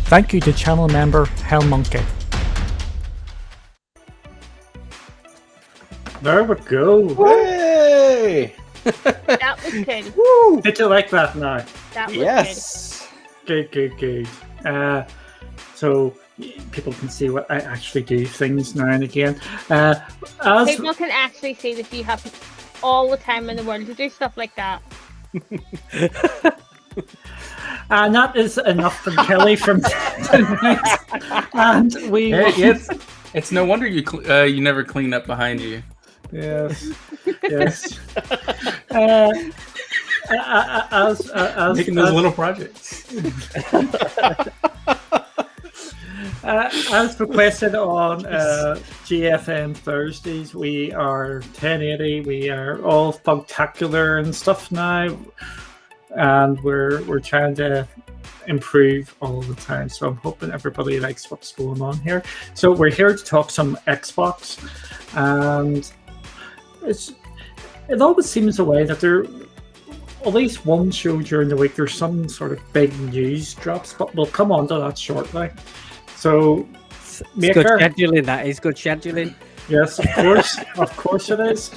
Thank you to channel member Hell Monkey. There we go. Hey! That was good. Woo! Did you like that now? That was Yes. Good. So people can see what I actually do things now and again. good. As People can actually see that you have all the time in the world to do stuff like that. and that is enough from Kelly from tonight. And we It's no wonder you never clean up behind you. yes. As Making those little projects. As requested on GFM Thursdays, we are 1080. We are all spectacular and stuff now, and we're trying to improve all the time. So I'm hoping everybody likes what's going on here. So we're here to talk some Xbox, and it always seems a way that there. At least one show during the week, there's some sort of big news drops, but we'll come on to that shortly. So, It's Maker, good scheduling, that is good scheduling. yes, of course it is.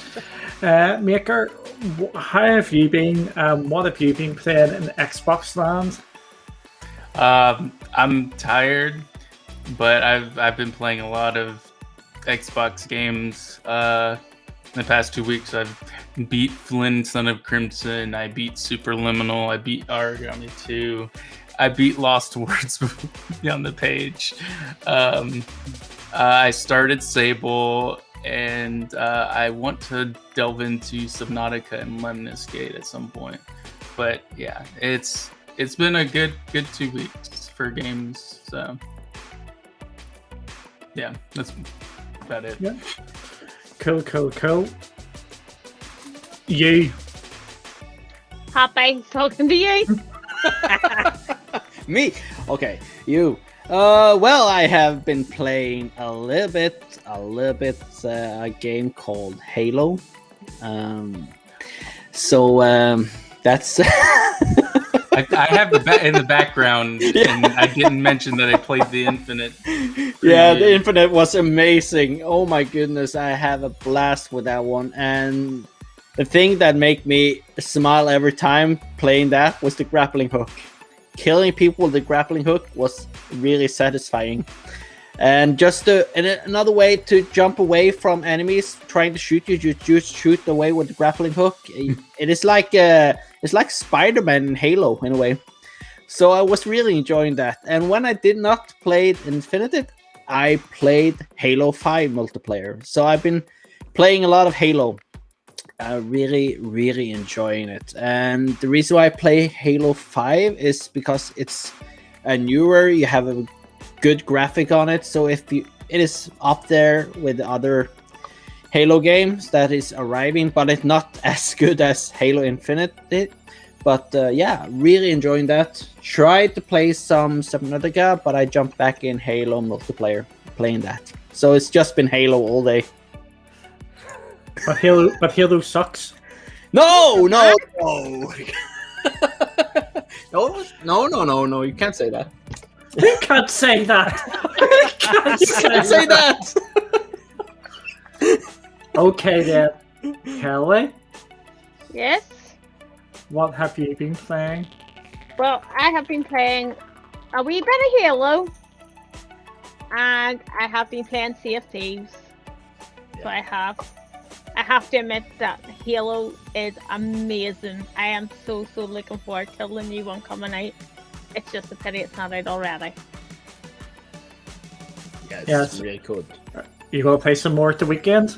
Maker, how have you been? What have you been playing in Xbox land? I'm tired, but I've been playing a lot of Xbox games. In the past 2 weeks, I've beat Flynn, Son of Crimson. I beat Superliminal. I beat Origami 2. I beat Lost Words on the page. I started Sable, and I want to delve into Subnautica and Lemnis Gate at some point. But yeah, it's been a good 2 weeks for games. So yeah, that's about it. Yeah. Cool. You. Happy talking to you. Me? Okay, you. Well, I have been playing a little bit a game called Halo. That's I have in the background, and I didn't mention that I played the Infinite. yeah, the Infinite was amazing. Oh my goodness, I have a blast with that one. And the thing that made me smile every time playing that was the grappling hook. Killing people with the grappling hook was really satisfying. And another way to jump away from enemies trying to shoot you, you just shoot away with the grappling hook. It is like Spider-Man in Halo in a way. So I was really enjoying that. And when I did not play Infinite, I played Halo 5 multiplayer. So I've been playing a lot of Halo. Really enjoying it. And the reason why I play Halo 5 is because it's a newer, you have a good graphic on it. So it is up there with the other Halo games that is arriving, but it's not as good as Halo Infinite did. But yeah, really enjoying that. Tried to play some Subnautica, but I jumped back in Halo multiplayer playing that. So it's just been Halo all day. But Halo sucks. No. No, you can't say that. You can't say that. You can't Say that. Okay then, Kelly, Yes. what have you been playing? Well, I have been playing a wee bit of Halo, and I have been playing Sea of Thieves. So I have to admit that Halo is amazing. I am so looking forward to the new one coming out. It's just a pity it's not out already. Yes, really cool. You gonna play some more at the weekend?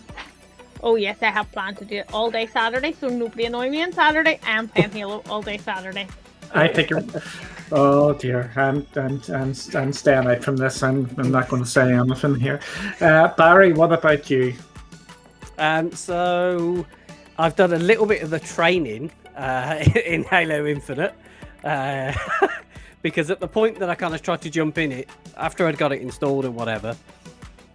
Oh yes, I have planned to do it all day Saturday, so nobody annoy me on Saturday. I am playing Halo all day Saturday. I think you're. Oh dear, I'm staying out from this. I'm not going to say anything here. Barry, what about you? So I've done a little bit of the training in Halo Infinite because at the point that I kind of tried to jump in it, after I'd got it installed and whatever,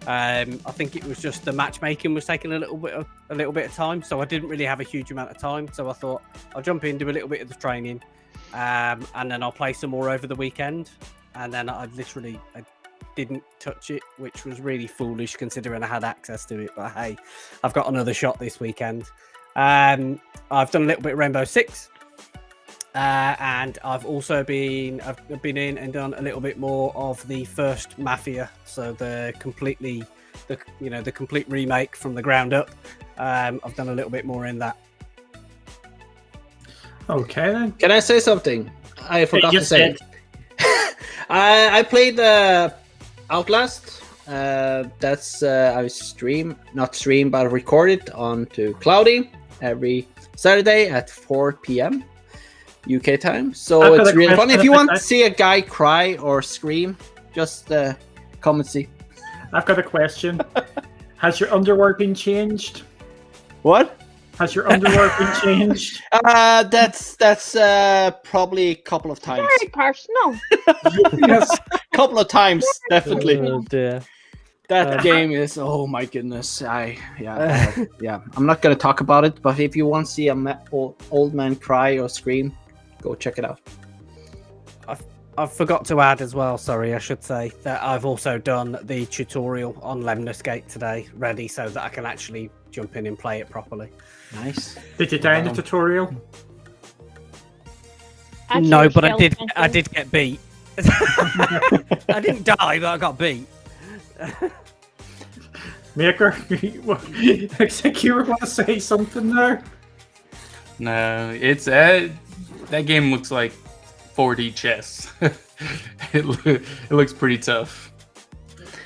I think it was just the matchmaking was taking a little bit of time, so I didn't really have a huge amount of time. So I thought I'll jump in, do a little bit of the training, and then I'll play some more over the weekend. and then I didn't touch it, which was really foolish considering I had access to it. But hey, I've got another shot this weekend. I've done a little bit of Rainbow Six, and I've also been in and done a little bit more of the first Mafia, so the complete remake from the ground up. I've done a little bit more in that. Okay then. Can I say something? I forgot to Just say. did. I played Outlast. That's I but record it onto Cloudy every Saturday at 4 p.m. UK time. So I've got it's a really fun. question If you about want to that. see a guy cry or scream, just come and see. I've got a question. Has your underwear been changed? What? Has your underwear been changed? That's probably a couple of times. Very personal. Yes. Couple of times, definitely. Oh dear. That game is, oh my goodness. Yeah. I'm not gonna talk about it, but if you want to see a old man cry or scream, go check it out. I forgot to add as well, sorry, I should say, that I've also done the tutorial on Lemnis Gate today, ready so that I can actually jump in and play it properly. Nice. Did you die in the tutorial? Actually, No, we're but I still did get beat. I didn't die, but I got beat. Maker, I think you were going to say something there. No, it's that game looks like 4D chess. it looks pretty tough.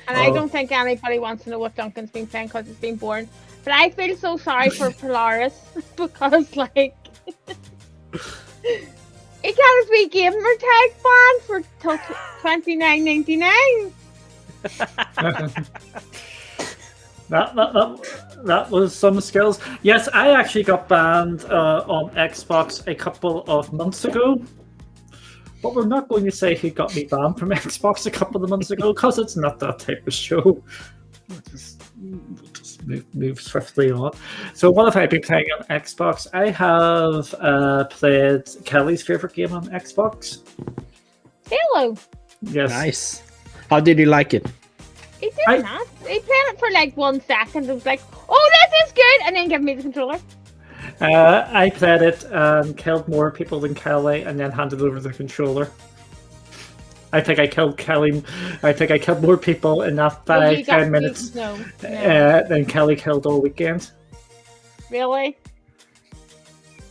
And I don't think anybody wants to know what Duncan's been playing because it's been boring. But I feel so sorry for Polaris because, like, he got his wee gamer tag ban for till $29.99. That was some skills. Yes, I actually got banned on Xbox a couple of months ago. But we're not going to say who got me banned from Xbox a couple of months ago because it's not that type of show. We'll just move swiftly on. So what have I been playing on Xbox? I have played Kelly's favorite game on Xbox. Halo. Yes. Nice. How did you like it? He did not. He played it for like 1 second. It was like, oh, this is good. And then give me the controller. I played it and killed more people than Kelly and then handed over the controller. I think I killed Kelly. I think I killed more people in that 5-10 minutes No. than Kelly killed all weekend. Really?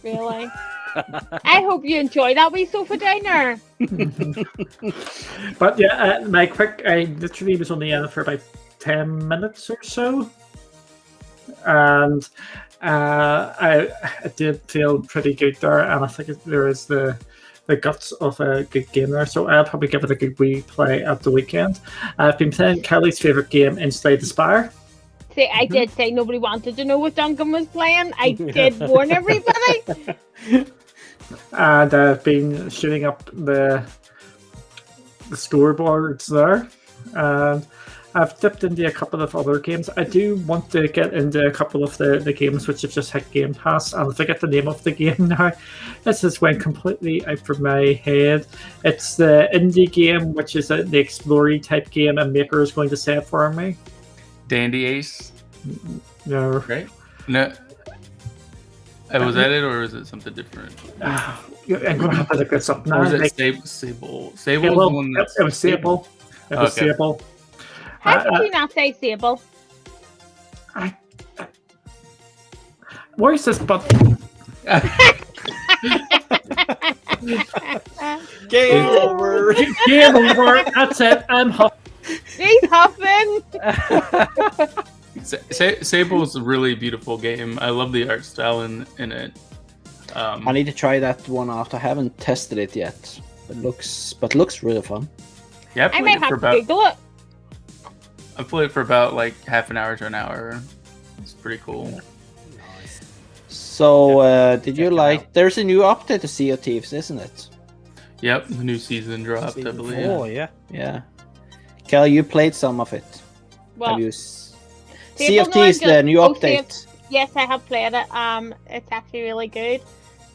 Really? I hope you enjoy that wee sofa diner. But yeah, I literally was only in it for about 10 minutes or so. And I did feel pretty good there, and I think there is the guts of a good game there, so I'll probably give it a good wee play at the weekend. I've been playing Kelly's favourite game in Slay the Spire. See, I did say nobody wanted to know what Duncan was playing. I did warn everybody. And I've been shooting up the scoreboards there. And I've dipped into a couple of other games. I do want to get into a couple of the games which have just hit Game Pass, and I forget the name of the game now. This has went completely out from my head. It's the indie game, which is the explory type game, and Maker is going to say it for me. Dandy Ace, No. right? No. Was that it, or is it something different? I'm going to have to look this up now. Or is it Like, Sable? Sable is Sable. the one that's... It was Sable. It was Okay. Sable. How could you not say Sable? Where's this button? Game over. Game over. That's it. I'm huffing. He's huffing. Sable is a really beautiful game. I love the art style in it. I need to try that one out. I haven't tested it yet. It looks really fun. Yeah, I might have to about Google it. I played it for about like half an hour to an hour. It's pretty cool. So, did you like? There's a new update to Sea of Thieves, isn't it? Yep, the new season dropped, I believe. Oh yeah. Yeah. Kel, you played some of it. Well, Have you? Sea of no, I'm Thieves, the just- new oh, Sea of- update. Yes, I have played it. It's actually really good.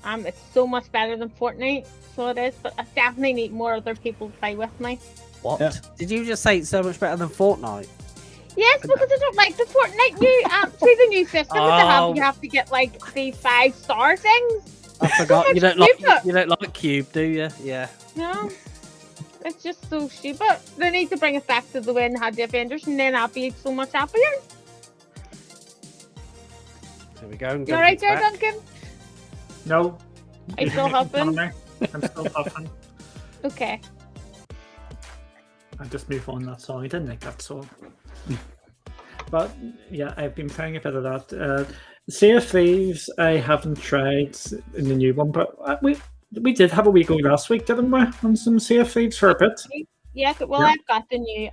It's so much better than Fortnite, so it is. But I definitely need more other people to play with me. What? Yeah. Did you just say it's so much better than Fortnite? Yes, because I don't like the Fortnite new see the new system that they have. You have to get like the 5-star things. I forgot. so You don't stupid. like Cube, do you? Yeah. No, it's just so stupid. They need to bring it back to the way they had the Avengers, and then I'll be so much happier. There we go. You alright there, Duncan? No. Are you still huffing? I'm still huffing. Okay. I just move on that song. I didn't like that song. But yeah, I've been playing a bit of that. Sea of Thieves, I haven't tried in the new one, but we did have a wee go last week, didn't we? On some Sea of Thieves for a bit. Yes, well, Yeah. I've got the new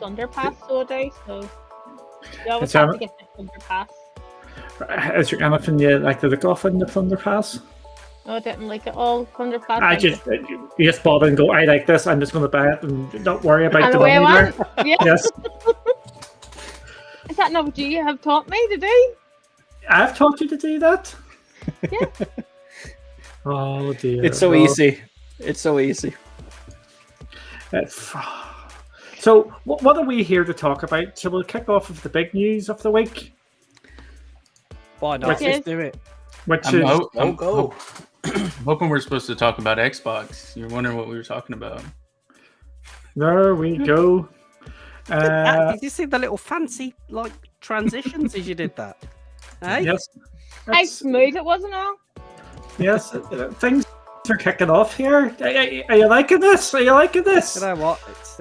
Thunder Pass so you always It's have a- to get the Thunder Pass. Is there anything you like to look off in the Thunder Pass? No, I didn't like it all. Thunder Pass. You just bother and go, I like this, I'm just going to buy it and don't worry about And the away money I there. went. Yeah. Yes, Is that not what you have taught me to do? I've taught you to do that. Yeah. Oh dear. It's so Well, easy. It's so easy. it's- So, what are we here to talk about? So we'll kick off with the big news of the week, Why not? Which is- Let's do it. which I'm, is ho- I'm go. hoping we're supposed to talk about Xbox. You're wondering what we were talking about. there we go. Did you see the little fancy like transitions as you did that? Hey? Yes, How that's- smooth it wasn't all. yes, things are kicking off here. Are you liking this? Are you liking this? You know what? It's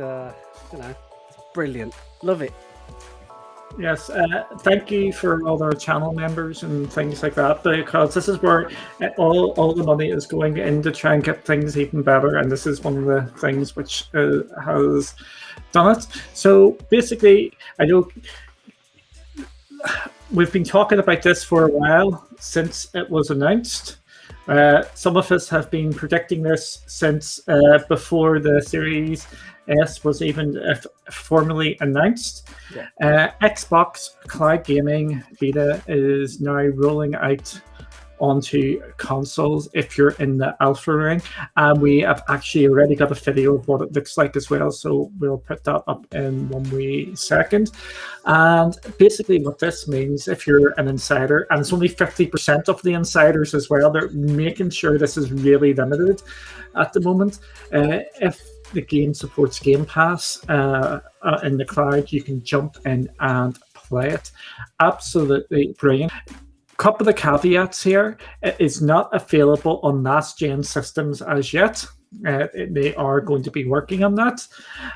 it's brilliant. Love it. Yes, thank you for all our channel members and things like that, because this is where all the money is going in to try and get things even better, and this is one of the things which has done it. So basically, I know we've been talking about this for a while since it was announced. Some of us have been predicting this since before the Series S was even formally announced. Xbox Cloud Gaming Beta is now rolling out onto consoles if you're in the alpha ring, and we have actually already got a video of what it looks like as well, so we'll put that up in 1 wee second. And basically what this means, if you're an insider, and it's only 50% of the insiders as well, they're making sure this is really limited at the moment. If the game supports Game Pass in the cloud, you can jump in and play it. Absolutely brilliant. Couple of caveats here. It is not available on last gen systems as yet. They are going to be working on that,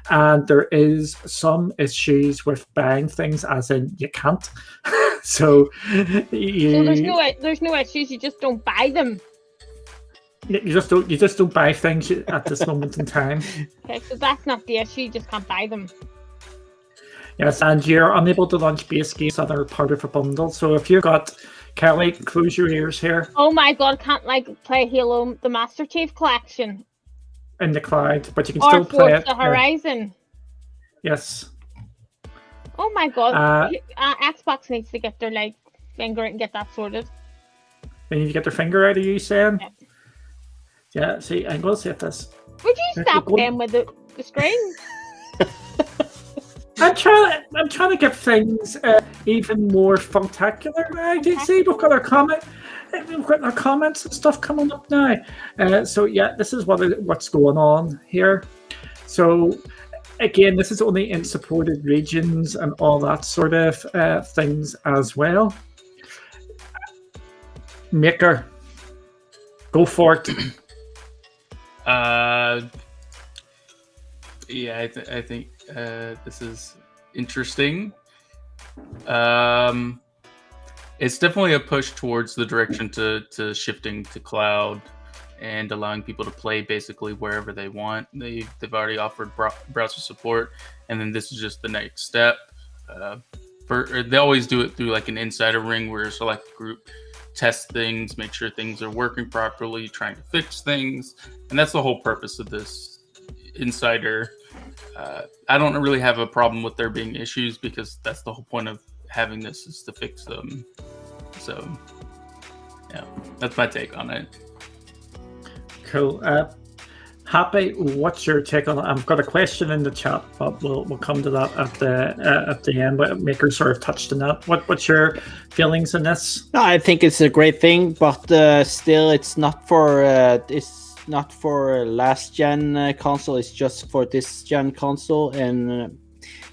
and there is some issues with buying things, as in you can't. So So there's no issues. You just don't buy them. you just don't buy things at this moment in time. Okay, so that's not the issue. You just can't buy them. Yes, and you're unable to launch base games that are part of a bundle. So if you've got Kelly, close your ears here, Oh my god, can't play Halo the Master Chief Collection in the cloud, but you can or still play Forza it. Horizon. Yes. Oh my god, Uh, Xbox needs to get their finger and get that sorted. They need to get their finger out of you, saying. Yep. Yeah, see, I'm going to say this. Would you They're stop going- playing with the screen? I'm trying to get things even more spectacular now. Do you see? We've got our comments and stuff coming up now. So yeah, this is what's going on here. So again, this is only in supported regions and all that sort of things as well. Maker, go for it. Yeah, I think this is interesting. It's definitely a push towards the direction to shifting to cloud and allowing people to play basically wherever they want. They've already offered browser support, and then this is just the next step. They always do it through like an insider ring where a select group test things, make sure things are working properly, trying to fix things, and that's the whole purpose of this insider. I don't really have a problem with there being issues because that's the whole point of having this is to fix them. So Yeah, that's my take on it. Cool. Happy, what's your take on it? I've got a question in the chat, but we'll come to that at the end. But Maker sort of touched on that. What's your feelings on this? No, I think it's a great thing, but still, it's not for last gen console. It's just for this gen console, and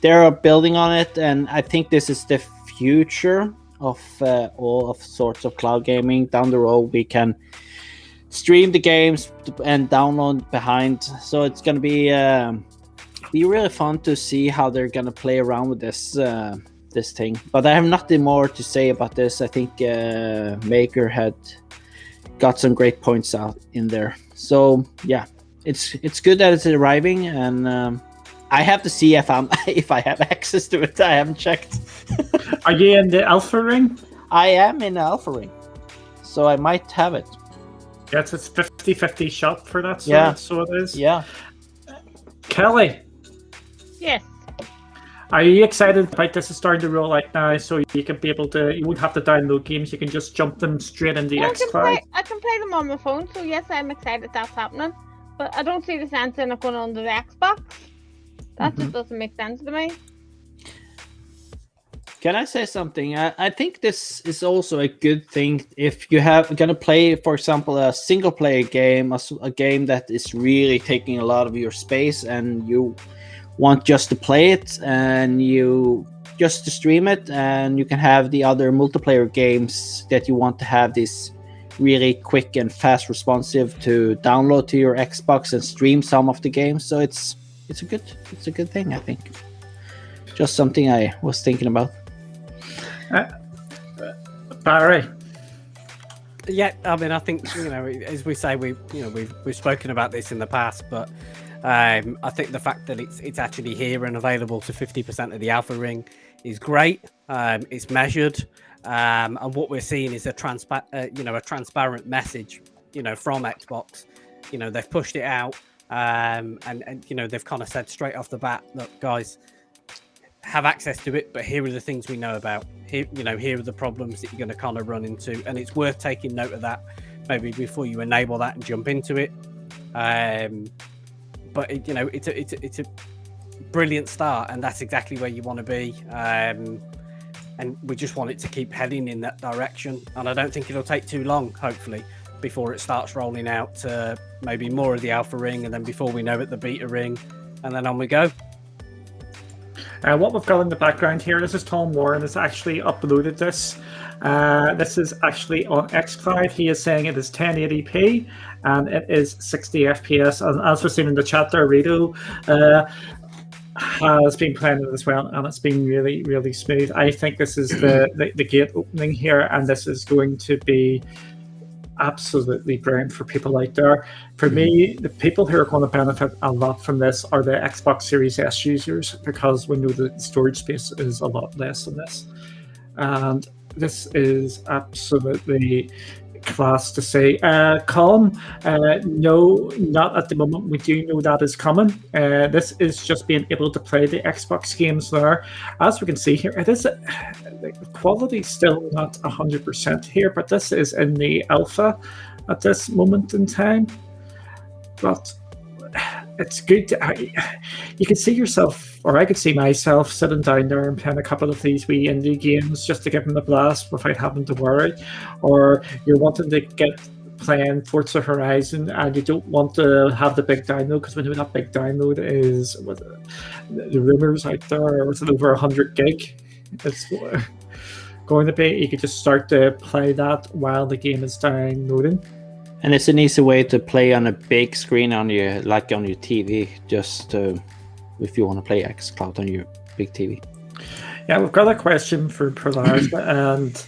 they're building on it. And I think this is the future of all of sorts of cloud gaming. Down the road, we can stream the games and download behind. So it's gonna be really fun to see how they're gonna play around with this thing. But I have nothing more to say about this. I think Maker had got some great points out in there. So yeah, it's good that it's arriving, and I have to see if I have access to it. I haven't checked. Are you in the Alpha Ring? I am in the Alpha Ring, so I might have it. Yes, it's 50-50 shot for that. So it is. Yeah. Kelly, Yes. are you excited about this is starting to roll out now? So you can be able to, you won't have to download games. You can just jump them straight into I xCloud. can play them on my phone, so yes, I'm excited that's happening. But I don't see the sense in it going on the Xbox. That just doesn't make sense to me. Can I say something? I think this is also a good thing if you have gonna play, for example, a single player game, a game that is really taking a lot of your space, and you want just to play it and you just to stream it, and you can have the other multiplayer games that you want to have this really quick and fast responsive to download to your Xbox and stream some of the games. So it's a good thing, I think. Just something I was thinking about. Barry, Yeah, I mean, I think, as we say, we've spoken about this in the past, but I think the fact that it's actually here and available to 50% of the Alpha Ring is great. It's measured, and what we're seeing is a transparent message, from Xbox. They've pushed it out, and they've kind of said straight off the bat, look, guys, have access to it, but here are the things we know about. Here are the problems that you're going to kind of run into, and it's worth taking note of that maybe before you enable that and jump into it. But it's a brilliant start, and that's exactly where you want to be. And we just want it to keep heading in that direction. And I don't think it'll take too long, hopefully, before it starts rolling out to maybe more of the Alpha Ring, and then before we know it, the Beta Ring, and then on we go. what we've got in the background here, this is Tom Warren has actually uploaded this. This is actually on xCloud. He is saying it is 1080p and it is 60 FPS. And as we're seeing in the chat there, Rito has been playing it as well, and it's been really, really smooth. I think this is the gate opening here, and this is going to be absolutely brilliant for people out there. For me, the people who are going to benefit a lot from this are the Xbox Series S users, because we know the storage space is a lot less than this. And this is absolutely class to say. Colin, no, not at the moment. We do know that is coming. This is just being able to play the Xbox games there. As we can see here, it is the quality still not 100% here, but this is in the alpha at this moment in time. But it's good you can see yourself, or I could see myself sitting down there and playing a couple of these wee indie games just to give them a blast without having to worry. Or you're wanting to get playing Forza Horizon and you don't want to have the big download, because we know that big download is, with the rumors out there, was it over 100 gig? It's going to be. You could just start to play that while the game is downloading. And it's an easy way to play on a big screen on your TV, just if you want to play xCloud on your big TV. Yeah, we've got a question for Polaris, and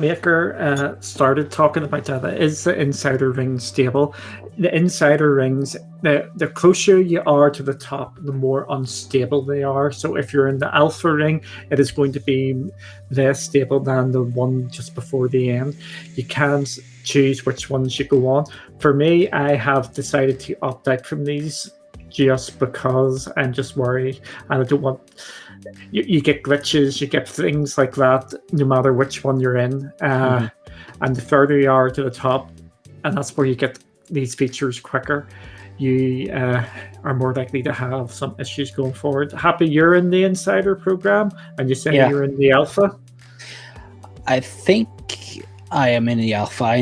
Maker started talking about that. Is the Insider Ring stable? The Insider Rings, the closer you are to the top, the more unstable they are. So if you're in the Alpha Ring, it is going to be less stable than the one just before the end. You can't choose which ones you go on. For me, I have decided to opt out from these just because I'm just worried, and I don't want... You get glitches, you get things like that, no matter which one you're in. and the further you are to the top, and that's where you get these features quicker, you are more likely to have some issues going forward. Happy you're in the Insider program, and you say you're in the Alpha? I think I am in the Alpha. I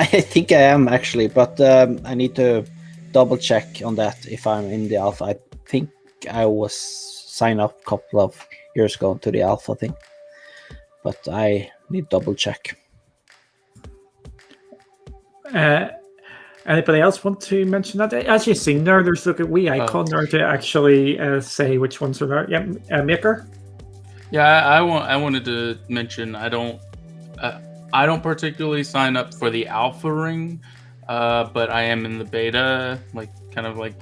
think I am actually, but I need to double check on that if I'm in the Alpha. I think I was signed up a couple of years ago to the Alpha thing, but I need to double check. Anybody else want to mention that? As you've seen there's a wee icon there to actually say which ones are there. Yeah, Maker? Yeah, I wanted to mention I don't particularly sign up for the Alpha ring, but I am in the beta, like kind of like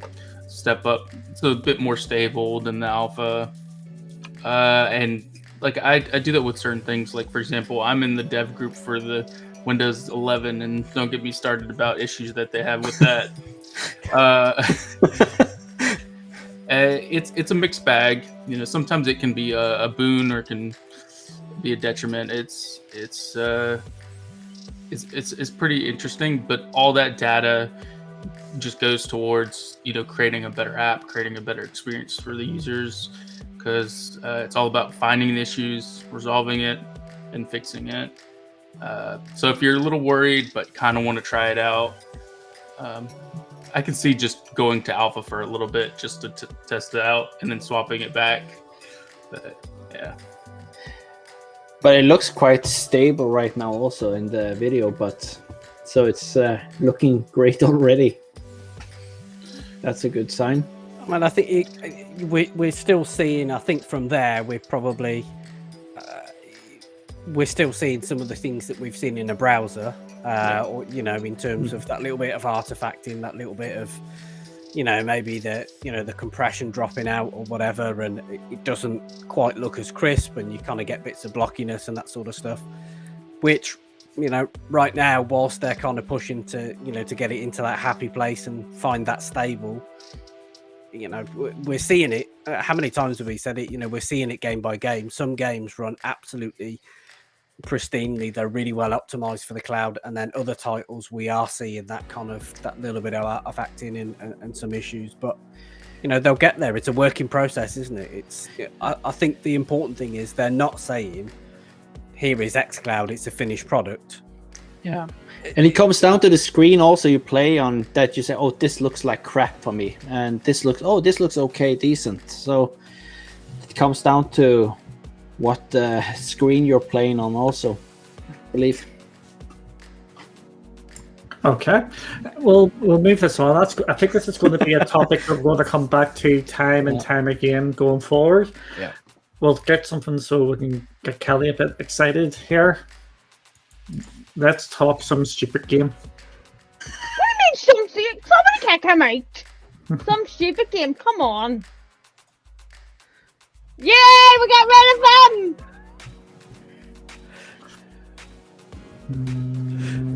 step up. It's a bit more stable than the Alpha, and like I do that with certain things. Like for example, I'm in the dev group for the Windows 11, and don't get me started about issues that they have with that. It's a mixed bag. You know, sometimes it can be a boon or it can be a detriment. It's pretty interesting, but all that data just goes towards, you know, creating a better app, creating a better experience for the users, because it's all about finding the issues, resolving it, and fixing it. So if you're a little worried but kind of want to try it out, I can see just going to Alpha for a little bit just to test it out and then swapping it back. But yeah. But it looks quite stable right now also in the video, but so it's looking great already. That's a good sign. I mean, I think we're still seeing, I think from there, we're probably, we're still seeing some of the things that we've seen in a browser, or, you know, in terms of that little bit of artifacting, that little bit of, you know, maybe the compression dropping out or whatever, and it doesn't quite look as crisp, and you kind of get bits of blockiness and that sort of stuff, which, you know, right now, whilst they're kind of pushing to, you know, to get it into that happy place and find that stable, you know, we're seeing it. How many times have we said it? You know, we're seeing it game by game. Some games run absolutely pristinely, they're really well optimized for the cloud, and then other titles we are seeing that kind of, that little bit of artifacting and some issues, but you know, they'll get there. It's a working process, isn't it? I think the important thing is they're not saying here is xCloud, it's a finished product. Yeah, and it comes down to the screen also you play on, that you say, oh, this looks like crap for me, and this looks okay, decent. So it comes down to what screen you're playing on also, I believe. Okay, we'll move this on. I think this is going to be a topic that we're going to come back to time and time again going forward. Yeah, we'll get something so we can get Kelly a bit excited here. Let's talk some stupid game. What do you mean some stupid? Somebody can't come out. Some stupid game, come on. Yay, we got rid of them!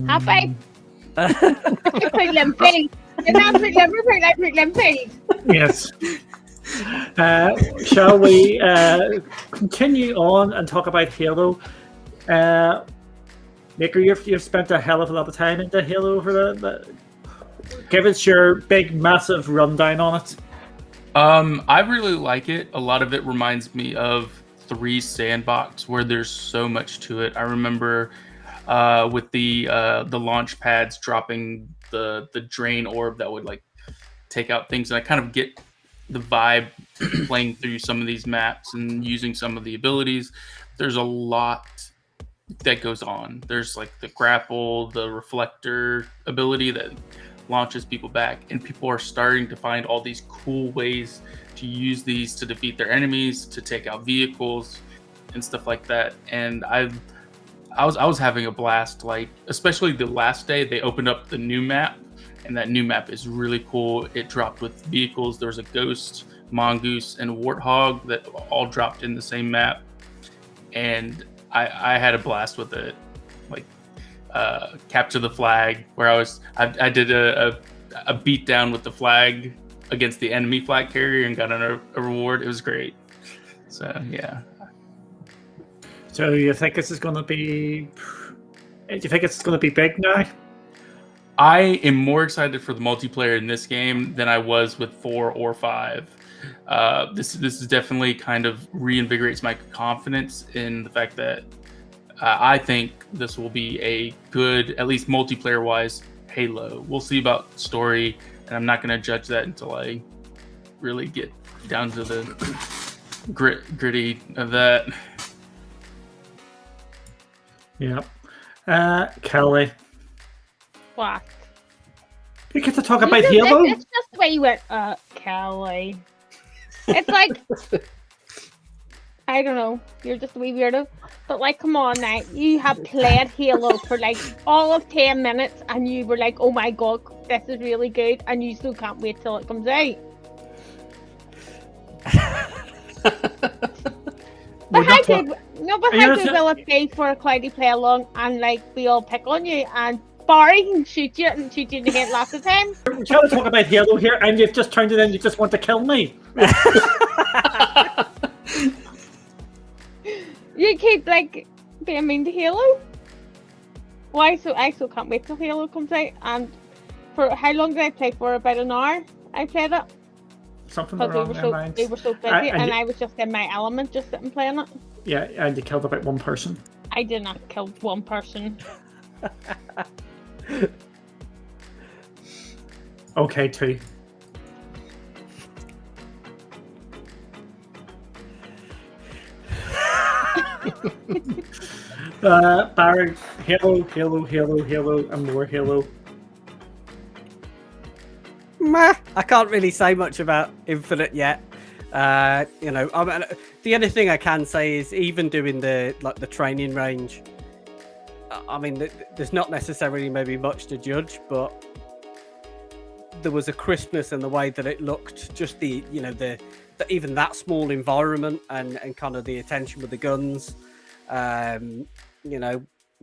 Happy? Yes. Shall we continue on and talk about Halo? Maker, you've spent a hell of a lot of time into Halo over the give us your big, massive rundown on it. I really like it. A lot of it reminds me of 3 Sandbox, where there's so much to it. I remember with the launch pads dropping the drain orb that would like take out things, and I kind of get the vibe playing through some of these maps and using some of the abilities. There's a lot that goes on. There's like the grapple, the reflector ability that launches people back, and people are starting to find all these cool ways to use these to defeat their enemies, to take out vehicles and stuff like that. And I was having a blast, like especially the last day they opened up the new map, and that new map is really cool. It dropped with vehicles. There was a Ghost, Mongoose, and Warthog that all dropped in the same map, and I had a blast with it. Like capture the flag, where I did a beat down with the flag against the enemy flag carrier and got a reward. It was great. So yeah. So you think this is going to be Do you think it's going to be big now? I am more excited for the multiplayer in this game than I was with 4 or 5. This is definitely kind of reinvigorates my confidence in the fact that I think this will be a good, at least multiplayer-wise, Halo. We'll see about story, and I'm not going to judge that until I really get down to the gritty of that. Yeah. Kelly, What? you get to talk You about just- Halo? It's just the way you went, Kelly. It's like, I don't know, you're just a wee weirdo. But like, come on now, you have played Halo for like all of 10 minutes and you were like, oh my god, this is really good, and you still can't wait till it comes out. But how good, Are you how just- good will it be for a cloudy play along and like we all pick on you and Barry can shoot you in the head lots of times? We're trying to talk about Halo here, and you've just turned it in. You just want to kill me. You keep like being mean to Halo. Why? So I still can't wait till Halo comes out. And for how long did I play for? About an hour. I played it Something because wrong in their minds. we were so busy, And and you- I was just in my element, just sitting playing it. Yeah, and you killed about one person. I did not kill one person. Okay, 2. Barry, Halo, and more Halo. Meh. I can't really say much about Infinite yet. I mean, the only thing I can say is even doing the training range. I mean, there's not necessarily maybe much to judge, but there was a crispness in the way that it looked. Just the even that small environment and kind of the attention with the guns,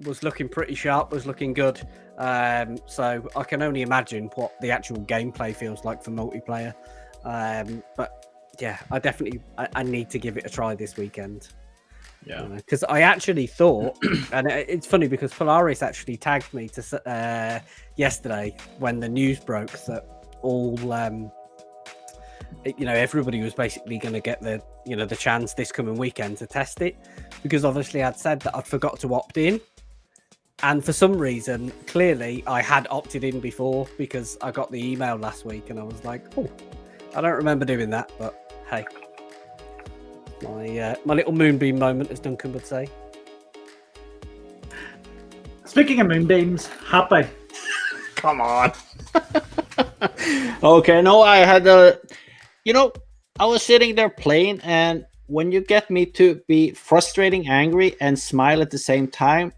was looking pretty sharp, was looking good. So I can only imagine what the actual gameplay feels like for multiplayer. But yeah, I need to give it a try this weekend. Yeah. Because I actually thought, and it's funny because Polaris actually tagged me to yesterday when the news broke that all, everybody was basically going to get the chance this coming weekend to test it, because obviously I'd said that I'd forgot to opt in, and for some reason, clearly I had opted in before because I got the email last week, and I was like, oh, I don't remember doing that, but hey. My little moonbeam moment, as Duncan would say. Speaking of moonbeams, happy. Come on. Okay, no, I had I was sitting there playing, and when you get me to be frustrating, angry, and smile at the same time,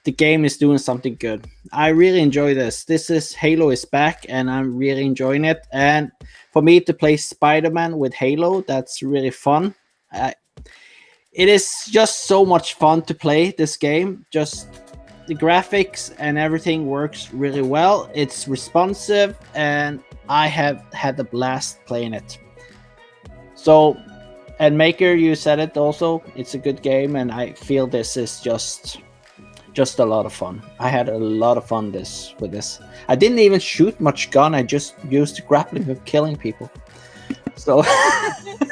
the game is doing something good. I really enjoy this. This is Halo is back, and I'm really enjoying it. And for me to play Spider-Man with Halo, that's really fun. It is just so much fun to play this game. Just the graphics and everything works really well. It's responsive, and I have had a blast playing it. So, and Maker, you said it also. It's a good game, and I feel this is just a lot of fun. I had a lot of fun with this. I didn't even shoot much gun. I just used grappling hook killing people. So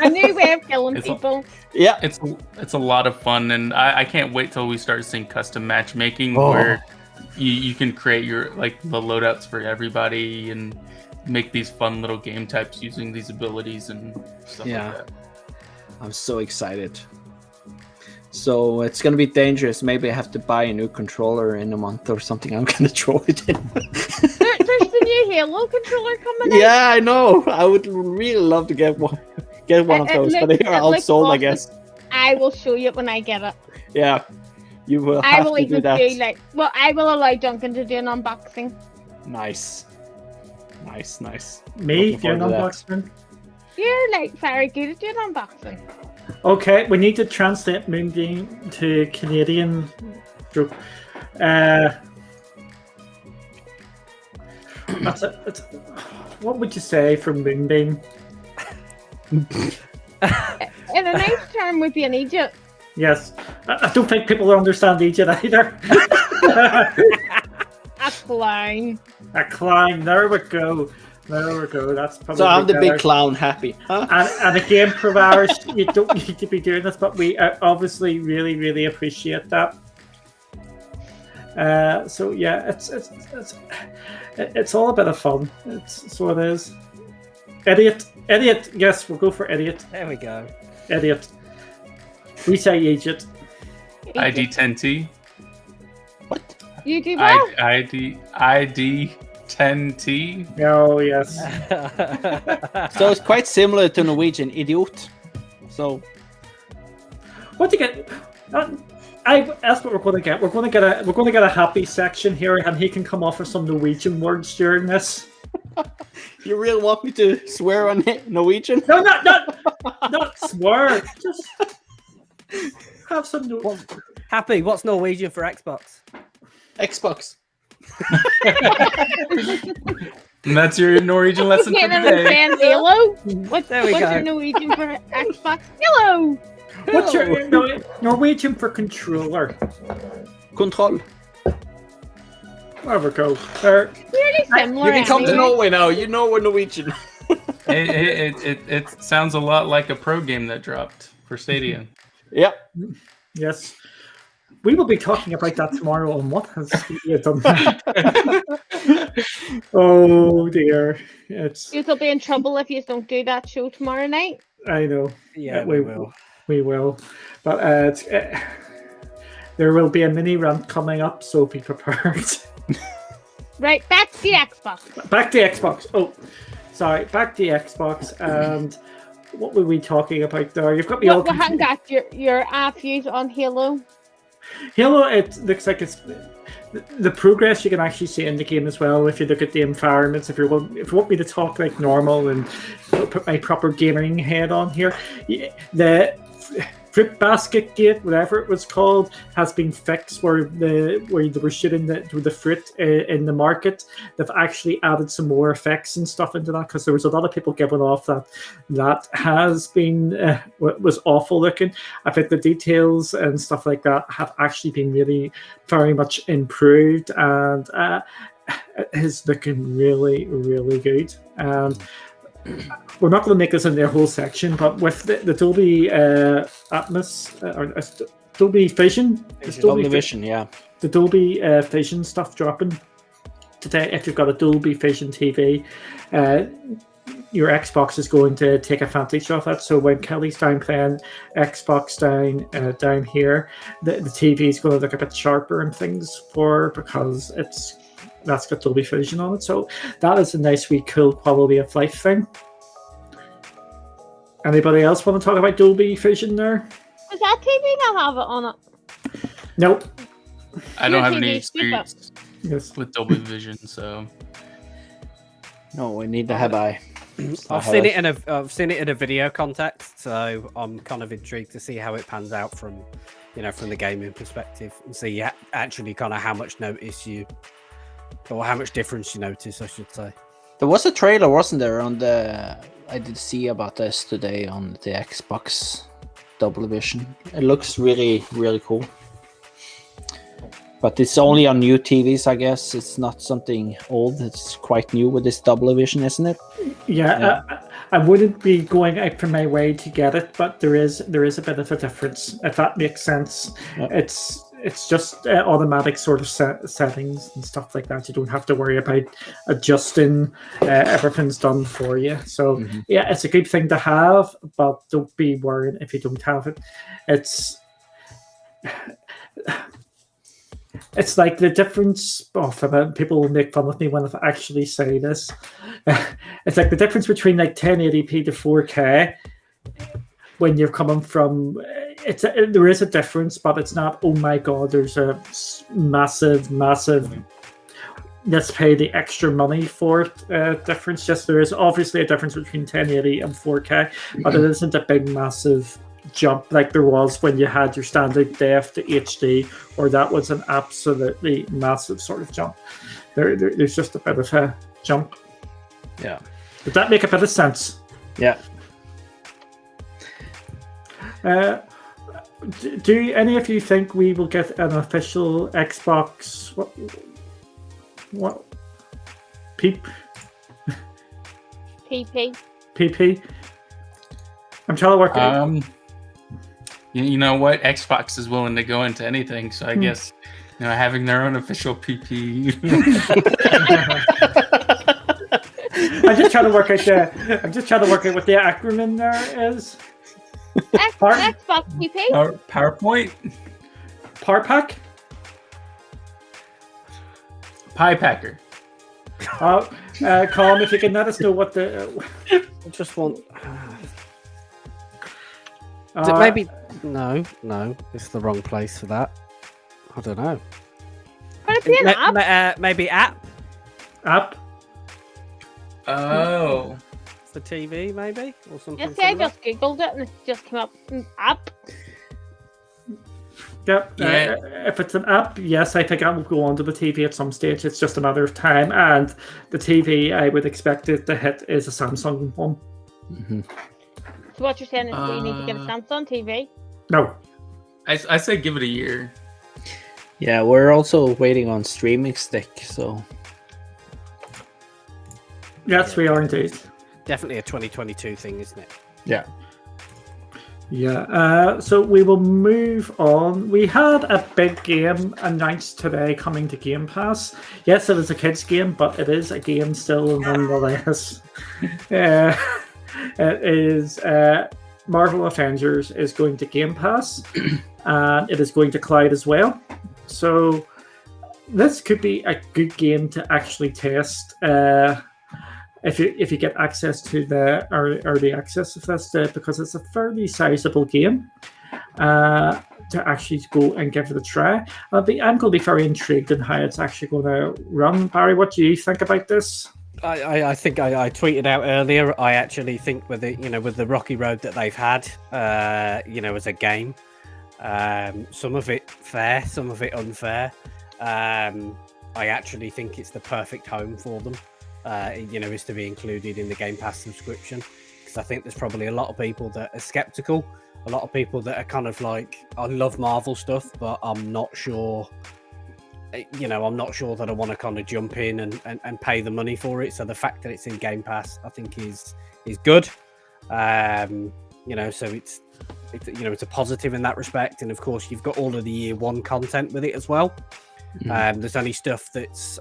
A new way of killing It's people. yeah, It's a lot of fun, and I can't wait till we start seeing custom matchmaking Oh. where you can create your the loadouts for everybody and make these fun little game types using these abilities and stuff Yeah. like that. I'm so excited. So it's gonna be dangerous. Maybe I have to buy a new controller in a month or something. I'm gonna throw it in. There's the new Halo controller coming out. Yeah, I know. I would really love to get one of It those, but looks- they're it outsold, looks I awesome. guess. I will show you when I get it. Yeah, you will I have will to do even that. do I will allow Duncan to do an unboxing. Nice. Me, Looking doing forward to that. unboxing. You're like very good at doing unboxing. Okay, we need to translate Moonbeam to Canadian. What would you say for Moonbeam? In a nice term would be an Egypt. Yes, I don't think people understand Egypt either. A clown. A clown. There we go. There we go. That's probably So I'm the better. big clown happy. Huh? And again, Provaris, you don't need to be doing this, but we obviously really, really appreciate that. So yeah, it's all a bit of fun. So it is. Idiot. Yes, we'll go for idiot. There we go. Idiot. We say idiot. ID 10T. You do what? ID 10T. Oh yes. So it's quite similar to Norwegian idiot. So What do you get? That's what we're going to get. We're going to get a happy section here, and he can come off with some Norwegian words during this. you really want me to swear on it, Norwegian? No, not swear. Just have some. Happy, what's Norwegian for Xbox? Xbox. And that's your Norwegian lesson for Can't today. understand Halo. What's There we go. your Norwegian for Xbox? Hello. What's your Norwegian for controller? Control. There we go. There. Really similar. You can come to anyway. Norway now. You know we're Norwegian. It sounds a lot like a pro game that dropped for Stadia. Yep. Yes. We will be talking about that tomorrow on What Has Stadia Done That? Oh dear. You'll be in trouble if you don't do that show tomorrow night. I know. Yeah, we will. We will. But there will be a mini rant coming up, so be prepared. Right, back to the Xbox. Back to Xbox. Oh, sorry. Back to Xbox. And what were we talking about there? You've got me all We haven't confused. got your views on Halo. Halo, it looks like it's the progress you can actually see in the game as well. If you look at the environments, if you want me to talk like normal and put my proper gaming head on here, the Fruit Basket Gate, whatever it was called, has been fixed. Where they were shooting the fruit in the market, they've actually added some more effects and stuff into that, because there was a lot of people giving off that has been was awful looking. I think the details and stuff like that have actually been really very much improved, and it is looking really, really good. And we're not going to make this in their whole section, but with the Dolby Atmos or Dolby Vision, Dolby Vision, yeah. the Dolby Vision stuff dropping today. If you've got a Dolby Vision TV, your Xbox is going to take advantage of it. So when Kelly's down playing Xbox down here, the TV is going to look a bit sharper and things because that's got Dolby Vision on it. So that is a nice wee cool quality of life thing. Anybody else want to talk about Dolby Vision there? Does that TV not have it on it? Nope. I don't have Your any TV, speak up. experience Yes. with Dolby Vision, so No, we need to have I. I've seen it in a video context, so I'm kind of intrigued to see how it pans out from the gaming perspective, and see actually kind of how much difference you notice, I should say. There was a trailer, wasn't there, I did see about this today on the Xbox Double Vision. It looks really, really cool. But it's only on new TVs, I guess. It's not something old. It's quite new with this Double Vision, isn't it? Yeah. I wouldn't be going out from my way to get it, but there is a bit of a difference, if that makes sense. Yep. It's just automatic sort of settings and stuff like that. You don't have to worry about adjusting. Everything's done for you. So yeah, it's a good thing to have, but don't be worried if you don't have it. It's like the difference. People will make fun of me when I actually say this. It's like the difference between like 1080p to 4K. When you're coming from, there is a difference, but it's not. Oh my god, there's a massive. Let's pay the extra money for it. Difference. Yes, there is obviously a difference between 1080 and 4K, but it isn't a big, massive jump like there was when you had your standard def to HD, or that was an absolutely massive sort of jump. There's just a bit of a jump. Yeah. Did that make a bit of sense? Yeah. Do any of you think we will get an official Xbox? What? PP? I'm trying to work it. You know what? Xbox is willing to go into anything, so I guess having their own official PP. I'm just trying to work out what the acronym there is. Xbox PP. PowerPoint. PowerPack. Pie Packer. Colin, if you can let us know what the. I just want. Maybe no, it's the wrong place for that. I don't know. Could it be an app? Maybe app App. Oh. for TV, maybe or something. Yes, I similar? just googled it and it just came up app. Yep. Yeah. If it's an app, yes, I think I will go onto the TV at some stage. It's just a matter of time. And the TV I would expect it to hit is a Samsung one. So what you're saying is we need to get a Samsung TV. No. I say give it a year. Yeah, we're also waiting on streaming stick, so Yes, we are indeed. Definitely a 2022 thing, isn't it? yeah. Yeah, so we will move on. We had a big game announced today coming to Game Pass. Yes, it is a kids game, but it is a game still nonetheless. It is Marvel Avengers is going to Game Pass, and it is going to Cloud as well. So this could be a good game to actually test. If you get access to the early access of this, because it's a fairly sizable game, to actually go and give it a try. I'm going to be very intrigued in how it's actually going to run. Barry, what do you think about this? I think I tweeted out earlier. I actually think with the rocky road that they've had, as a game, some of it fair, some of it unfair. I actually think it's the perfect home for them. Is to be included in the Game Pass subscription, because I think there's probably a lot of people that are skeptical, a lot of people that are kind of like, I love Marvel stuff, but I'm not sure, I'm not sure that I want to kind of jump in and pay the money for it. So the fact that it's in Game Pass, I think is good. So it's a positive in that respect, and of course you've got all of the year one content with it as well. There's only stuff that's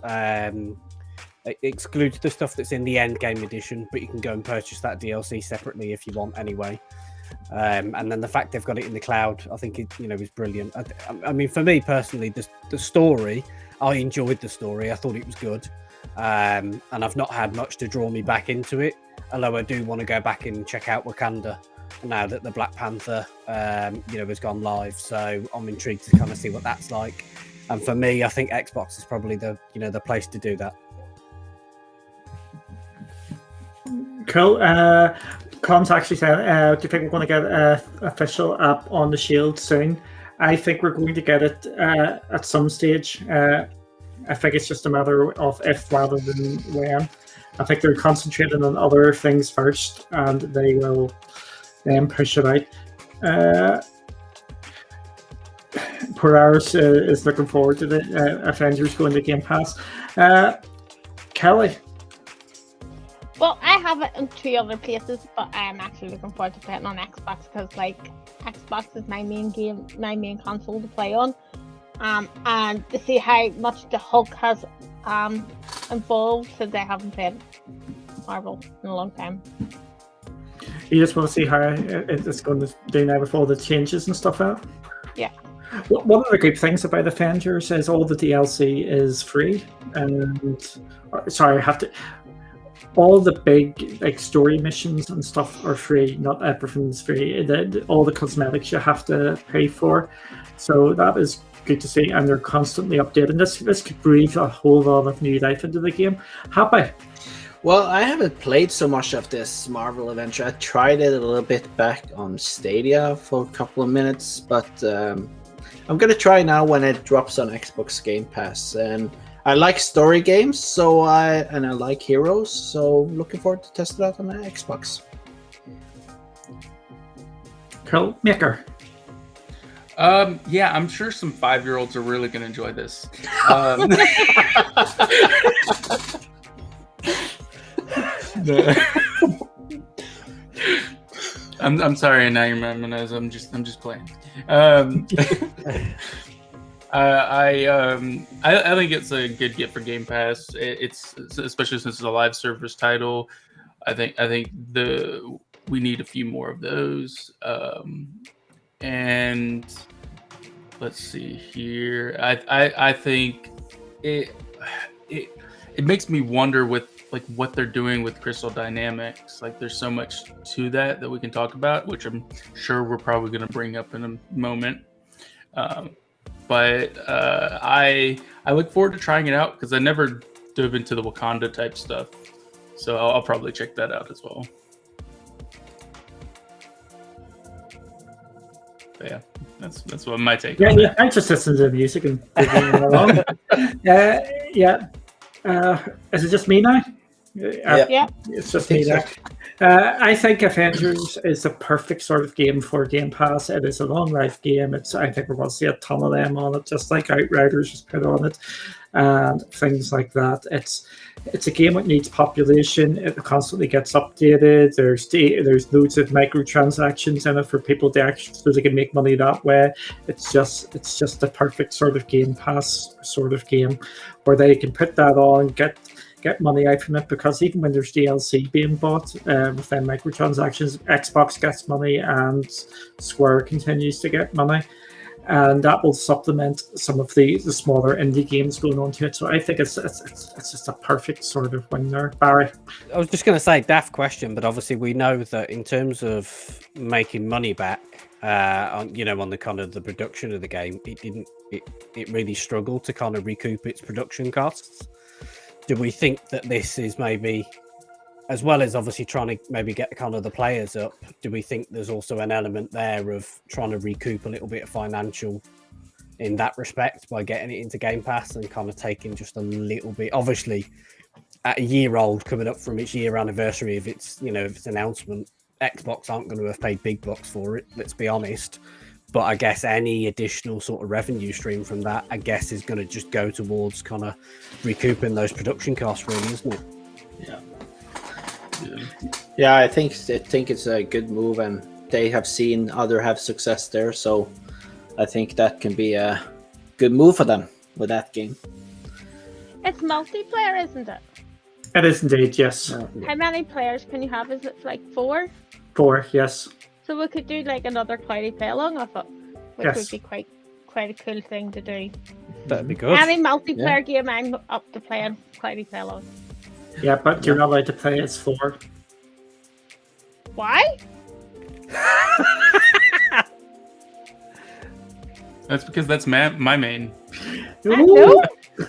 it excludes the stuff that's in the end game edition, but you can go and purchase that DLC separately if you want anyway. And then the fact they've got it in the cloud, I think is brilliant. I mean, for me personally, the story, I enjoyed the story. I thought it was good, and I've not had much to draw me back into it. Although I do want to go back and check out Wakanda now that the Black Panther, has gone live. So I'm intrigued to kind of see what that's like. And for me, I think Xbox is probably the place to do that. Cool. Com's actually said, do you think we're going to get an official app on the Shield soon? I think we're going to get it at some stage. I think it's just a matter of if rather than when. I think they're concentrating on other things first, and they will then push it out. Polaris is looking forward to the Avengers going to Game Pass. Kelly? Well, I have it in 2 other places, but I am actually looking forward to playing on Xbox because, Xbox is my main console to play on, and to see how much the Hulk has evolved since I haven't played Marvel in a long time. You just want to see how it's going to do now with all the changes and stuff out? Yeah. One of the good things about Avengers is all the DLC is free, and all the big story missions and stuff are free. Not everything's free. All the cosmetics you have to pay for. So that is good to see, and they're constantly updating this. This could breathe a whole lot of new life into the game. Happy? Well, I haven't played so much of this Marvel Adventure. I tried it a little bit back on Stadia for a couple of minutes, but I'm gonna try now when it drops on Xbox Game Pass. And I like story games, and I like heroes, so looking forward to test it out on the Xbox. Cool. Maker? Yeah, I'm sure some 5-year-olds are really going to enjoy this. Um, I'm sorry, now you're Menez. I'm just playing. I think it's a good get for Game Pass. It's especially since it's a live service title. I think we need a few more of those. And let's see here. I think it makes me wonder with like what they're doing with Crystal Dynamics. Like there's so much to that we can talk about, which I'm sure we're probably going to bring up in a moment. But I look forward to trying it out because I never dove into the Wakanda type stuff, so I'll probably check that out as well. But yeah, that's what my take. on Yeah. I just listen to the music and along. Yeah. Is it just me now? Yeah. It's just me now. I think Avengers is a perfect sort of game for Game Pass. It is a long life game. I think we're going to see a ton of them on it, just like Outriders just put on it, and things like that. It's a game that needs population. It constantly gets updated. There's loads of microtransactions in it for people to actually so they can make money that way. It's just the perfect sort of Game Pass sort of game where they can put that on, get money out from it, because even when there's DLC being bought with them microtransactions, Xbox gets money and Square continues to get money, and that will supplement some of the smaller indie games going on to it. So I think it's just a perfect sort of win there. Barry? I was just going to say daft question, but obviously we know that in terms of making money back on the kind of the production of the game, it really struggled to kind of recoup its production costs. Do we think that this is maybe, as well as obviously trying to maybe get kind of the players up, do we think there's also an element there of trying to recoup a little bit of financial in that respect by getting it into Game Pass and kind of taking just a little bit, obviously at a year old, coming up from its year anniversary of its announcement, Xbox aren't going to have paid big bucks for it, let's be honest. But I guess any additional sort of revenue stream from that, I guess, is going to just go towards kind of recouping those production costs, really, isn't it? Yeah. I think it's a good move, and they have seen other have success there. So I think that can be a good move for them with that game. It's multiplayer, isn't it? It is indeed, yes. How many players can you have? Is it like 4? 4, yes. So we could do like another Cloudy Play along of it, which Yes. would be quite a cool thing to do. That'd be good. Any multiplayer game I'm up to playing Cloudy Play along. Yeah, but you're not allowed to play as 4. Why? That's because that's my main. I know.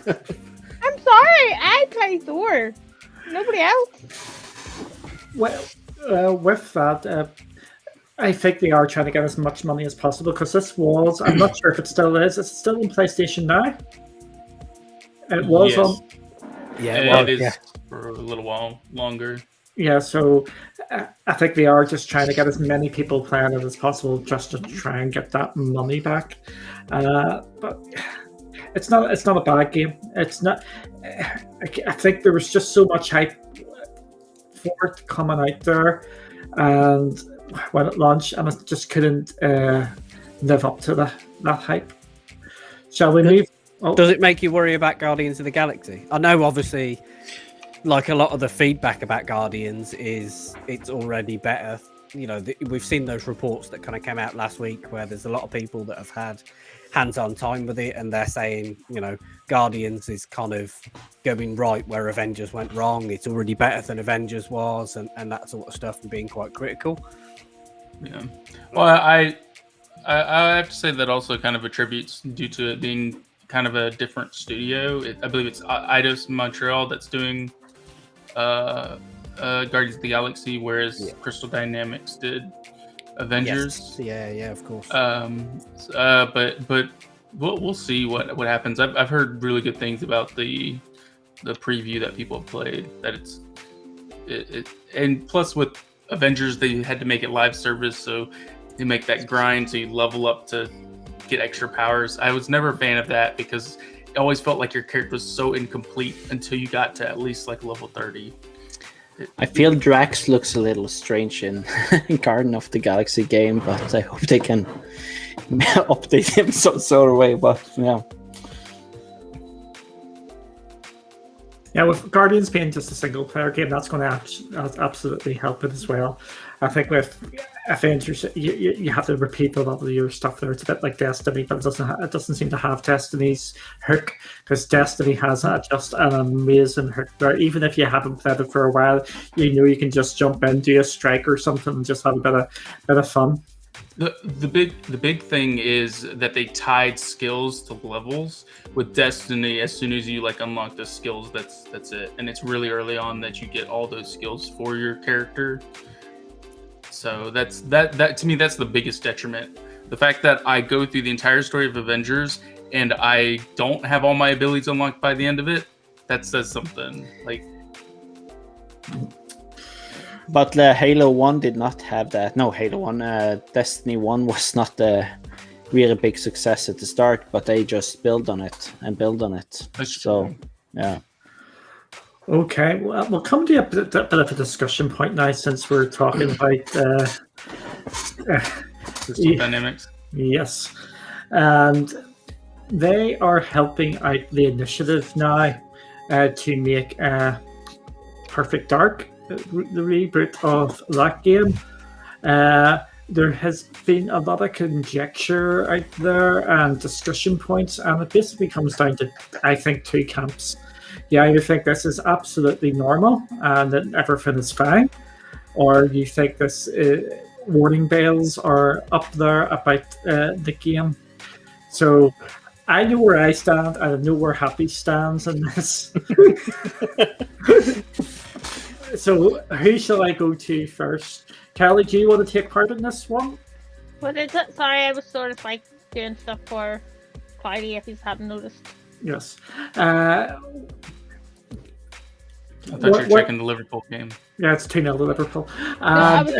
I'm sorry, I play Thor. Nobody else. Well, with that, I think they are trying to get as much money as possible, because this was, I'm not sure if it still is. Is it still on PlayStation now? It was Yes. on. Yeah, It is for a little while longer. Yeah, so I think they are just trying to get as many people playing it as possible, just to try and get that money back. But it's not a bad game. It's not. I think there was just so much hype for it coming out there, and when it launched, and it just couldn't live up to that hype. Shall we move? Oh, Does it make you worry about Guardians of the Galaxy? I know, obviously, like a lot of the feedback about Guardians is it's already better. We've seen those reports that kind of came out last week where there's a lot of people that have had hands-on time with it, and they're saying, Guardians is kind of going right where Avengers went wrong. It's already better than Avengers was, and that sort of stuff, and being quite critical. Yeah. Well, I have to say that also kind of attributes due to it being kind of a different studio. I believe it's Eidos Montreal that's doing Guardians of the Galaxy, whereas Crystal Dynamics did Avengers. Yes. Yeah, of course. But we'll see what happens. I've heard really good things about the preview that people have played. That it and plus with Avengers they had to make it live service, so they make that grind so you level up to get extra powers. I was never a fan of that because it always felt like your character was so incomplete until you got to at least like level 30. I feel Drax looks a little strange in Garden of the Galaxy game, but I hope they can update him some sort of way. But yeah. Yeah, with Guardians being just a single player game, that's going to absolutely help it as well. I think with Avengers, you have to repeat a lot of your stuff there. It's a bit like Destiny, but it doesn't seem to have Destiny's hook, because Destiny has just an amazing hook there. Even if you haven't played it for a while, you can just jump in, do a strike or something, and just have a bit of fun. The big thing is that they tied skills to levels. With Destiny, as soon as you like unlock the skills, that's it, and it's really early on that you get all those skills for your character. So that to me, that's the biggest detriment. The fact that I go through the entire story of Avengers and I don't have all my abilities unlocked by the end of it, that says something. Like, but Halo 1 did not have that. No, Halo 1, Destiny 1 was not a really big success at the start, but they just build on it. So, yeah. Okay, well, we'll come to a bit of a discussion point now, since we're talking about Crystal Dynamics. Yes, and they are helping out the initiative now to make Perfect Dark, the reboot of that game. There has been a lot of conjecture out there and discussion points, and it basically comes down to, I think, two camps. You either think this is absolutely normal and that everything is fine, or you think this warning bells are up there about the game. So I know where I stand, and I know where Happy stands in this. So who shall I go to first? Kelly, do you want to take part in this one? What is it? Sorry, I was sort of like doing stuff for Clyde, if you haven't noticed. Yes. I thought you were checking the Liverpool game. Yeah, it's 2-0 to Liverpool. I was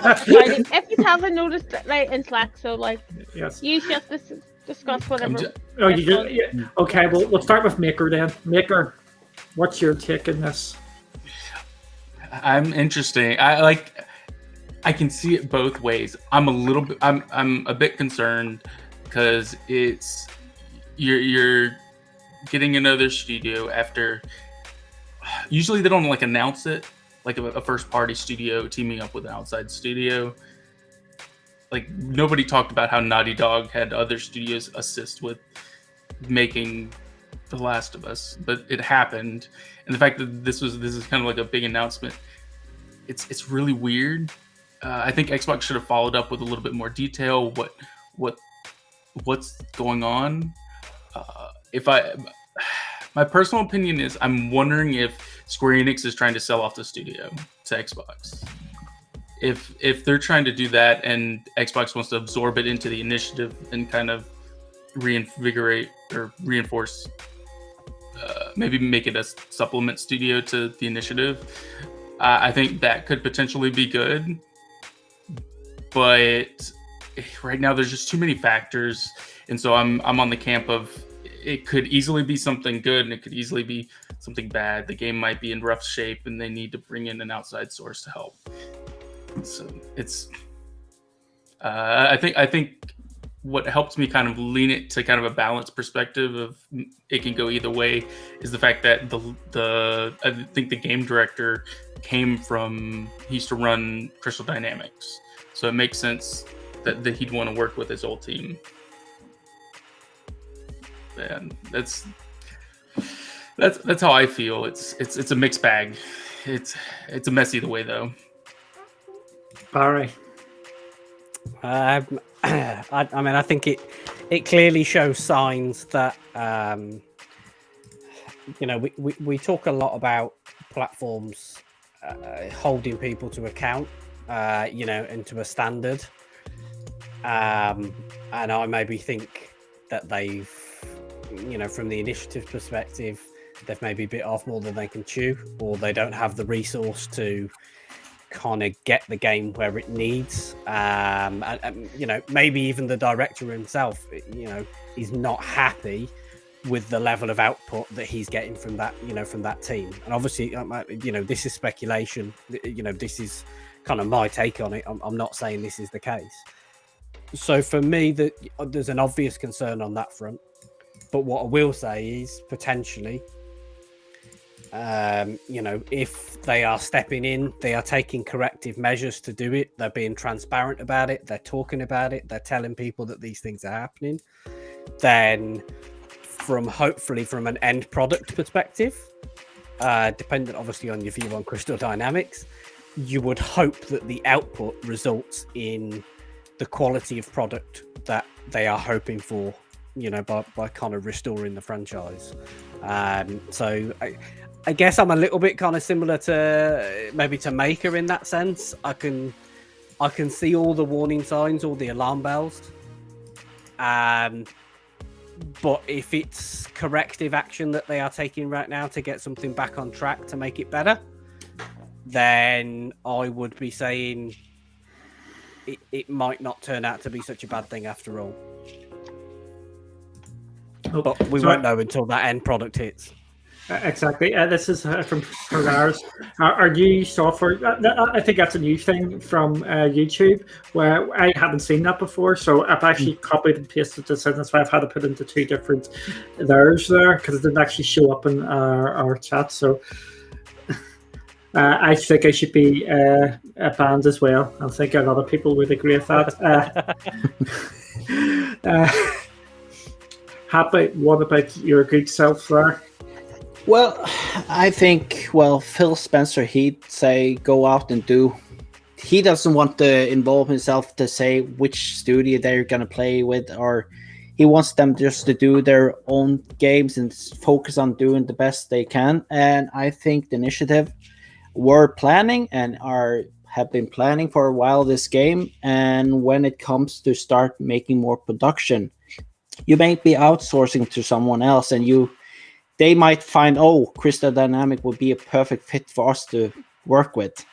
actually if you haven't noticed, right, in Slack, so like, yes. you just discuss whatever. Okay, well, we'll start with Maker then. Maker, what's your take in this? I'm interesting. I can see it both ways. I'm a bit concerned because it's you're getting another studio after. Usually they don't like announce it, like a first party studio teaming up with an outside studio. Like, nobody talked about how Naughty Dog had other studios assist with making The Last of Us, but it happened. And the fact that this is kind of like a big announcement, it's really weird. I think Xbox should have followed up with a little bit more detail. What's going on? My personal opinion is I'm wondering if Square Enix is trying to sell off the studio to Xbox. If they're trying to do that and Xbox wants to absorb it into the initiative and kind of reinvigorate or reinforce, maybe make it a supplement studio to the initiative, I think that could potentially be good. But right now there's just too many factors, and so I'm on the camp of it could easily be something good and it could easily be something bad. The game might be in rough shape and they need to bring in an outside source to help. So it's I think what helps me kind of lean it to kind of a balanced perspective of it can go either way is the fact that I think the game director he used to run Crystal Dynamics, so it makes sense that he'd want to work with his old team. And that's how I feel. It's a mixed bag. It's a mess either way though. Barry. I mean, I think it clearly shows signs that we talk a lot about platforms holding people to account, and to a standard. And I maybe think that they've, from the initiative perspective, they've maybe bit off more than they can chew, or they don't have the resource to kind of get the game where it needs. And, you know, maybe even the director himself, you know, is not happy with the level of output that he's getting from that, you know, from that team. And obviously, you know, this is speculation. You know, this is kind of my take on it. I'm not saying this is the case. So for me, there's an obvious concern on that front. But what I will say is potentially, you know, if they are stepping in, they are taking corrective measures to do it. They're being transparent about it. They're talking about it. They're telling people that these things are happening. Then hopefully from an end product perspective, dependent obviously on your view on Crystal Dynamics, you would hope that the output results in the quality of product that they are hoping for, you know, by kind of restoring the franchise. So I guess I'm a little bit kind of similar to maybe to Maker in that sense. I can see all the warning signs, all the alarm bells. But if it's corrective action that they are taking right now to get something back on track to make it better, then I would be saying it might not turn out to be such a bad thing after all. But we won't know until that end product hits. Exactly. This is from Polaris. Our new software, I think that's a new thing from YouTube, where I haven't seen that before. So I've actually copied and pasted this in. That's why I've had to put into two different theirs there, because it didn't actually show up in our chat. So I think I should be banned as well. I think a lot of people would agree with that. Happy, what about your good self there? Well, I think, Phil Spencer, he'd say go out and do. He doesn't want to involve himself to say which studio they're going to play with, or he wants them just to do their own games and focus on doing the best they can. And I think the initiative were planning and have been planning for a while this game. And when it comes to start making more production, you may be outsourcing to someone else, and they might find, Crystal Dynamics would be a perfect fit for us to work with.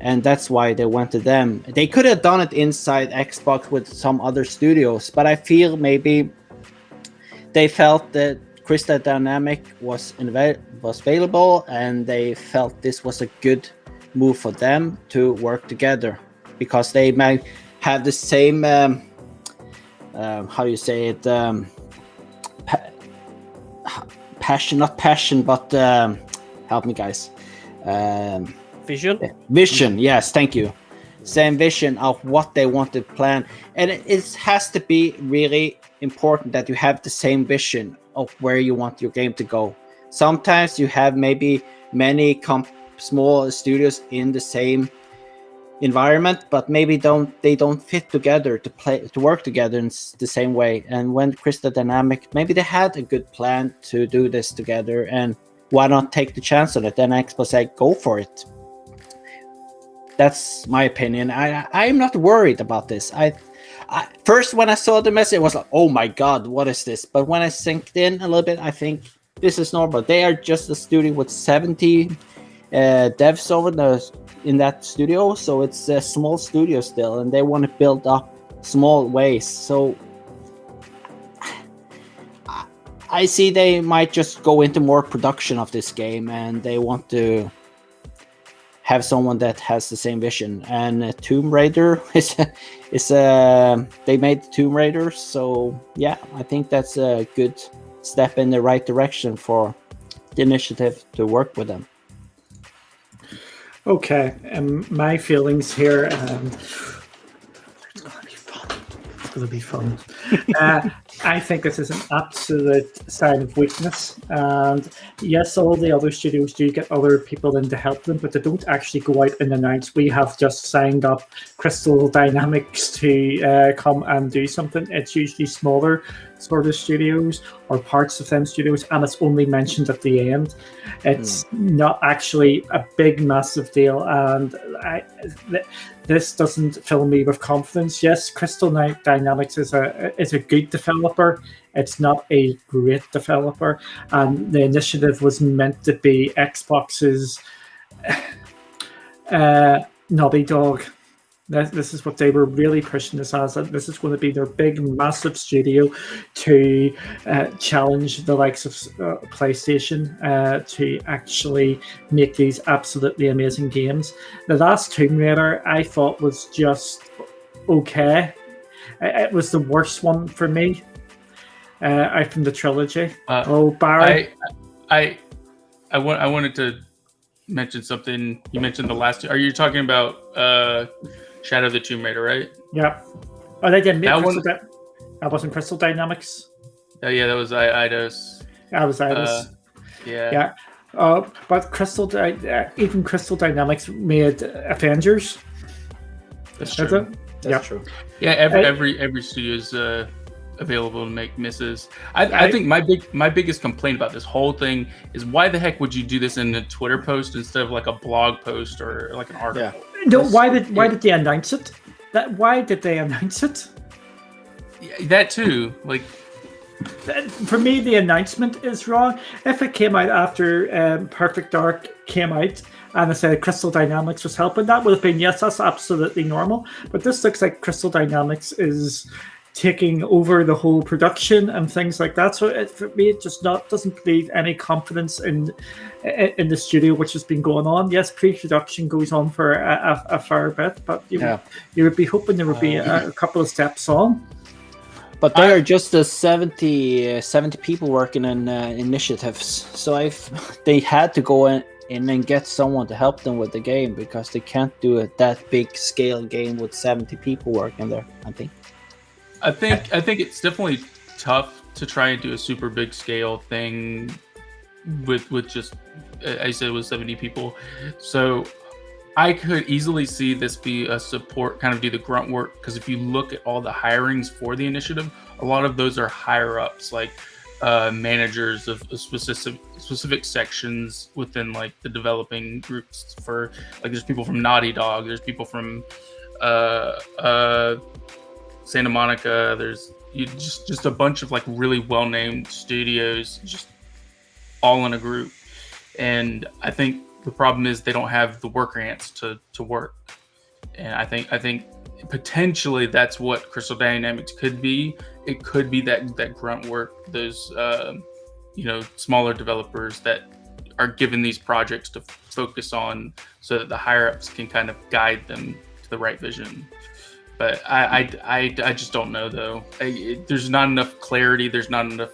And that's why they went to them. They could have done it inside Xbox with some other studios, but I feel maybe they felt that Crystal Dynamics was available, and they felt this was a good move for them to work together, because they might have the same, passion, but help me, guys. Vision, yes, thank you. Same vision of what they want to plan. And it has to be really important that you have the same vision of where you want your game to go. Sometimes you have maybe many small studios in the same environment, but maybe they don't fit together to work together in the same way. And when Crystal Dynamics, maybe they had a good plan to do this together, and why not take the chance on it? Then Xbox say go for it. That's my opinion. I'm not worried about this. I first, when I saw the message, it was like, oh my god, what is this? But when I sinked in a little bit, I think this is normal. They are just a studio with 70 devs over in that studio, so it's a small studio still, and they want to build up small ways. So I see they might just go into more production of this game, and they want to have someone that has the same vision. And Tomb Raider they made Tomb Raider, so yeah, I think that's a good step in the right direction for the initiative to work with them. Okay, my feelings here. It's gonna be fun. I think this is an absolute sign of weakness. And yes, all the other studios do get other people in to help them, but they don't actually go out and announce, we have just signed up Crystal Dynamics to come and do something. It's usually smaller sort of studios or parts of them studios, and it's only mentioned at the end. It's not actually a big, massive deal, and this doesn't fill me with confidence. Yes, Crystal Dynamics is a good developer. It's not a great developer, and the initiative was meant to be Xbox's Naughty Dog. This is what they were really pushing this as. That this is going to be their big, massive studio to challenge the likes of PlayStation to actually make these absolutely amazing games. The last Tomb Raider I thought was just okay. It was the worst one for me from the trilogy. Barry. I wanted to mention something. You mentioned the last two. Are you talking about Shadow of the Tomb Raider, right? Yeah. Oh, they didn't make That Crystal one- that wasn't Crystal Dynamics. Yeah, that was Eidos. That was Eidos. Yeah. But even Crystal Dynamics made Avengers. That's Is true. it? That's Yeah. true. Yeah, every studio is available to make misses. I think my biggest complaint about this whole thing is why the heck would you do this in a Twitter post instead of like a blog post or like an article? No, why did they announce it? Why did they announce it? Yeah, that too. Like, For me, the announcement is wrong. If it came out after Perfect Dark came out and I said Crystal Dynamics was helping, that would have been, yes, that's absolutely normal. But this looks like Crystal Dynamics is taking over the whole production and things like that. So for me, it just doesn't leave any confidence in the studio, which has been going on. Yes, pre-production goes on for a fair bit, but you would be hoping there would be a couple of steps on. But there are just 70 people working in initiatives. So they had to go in and get someone to help them with the game because they can't do that big scale game with 70 people working there, I think. I think it's definitely tough to try and do a super big scale thing with just, I said, with 70 people. So I could easily see this be a support, kind of do the grunt work, because if you look at all the hirings for the initiative, a lot of those are higher ups, like managers of specific sections within like the developing groups. For like, there's people from Naughty Dog, there's people from Santa Monica, there's just a bunch of like really well-named studios, just all in a group. And I think the problem is they don't have the worker ants to work. And I think potentially that's what Crystal Dynamics could be. It could be that grunt work, those smaller developers that are given these projects to focus on, so that the higher ups can kind of guide them to the right vision. But I just don't know though. There's not enough clarity. There's not enough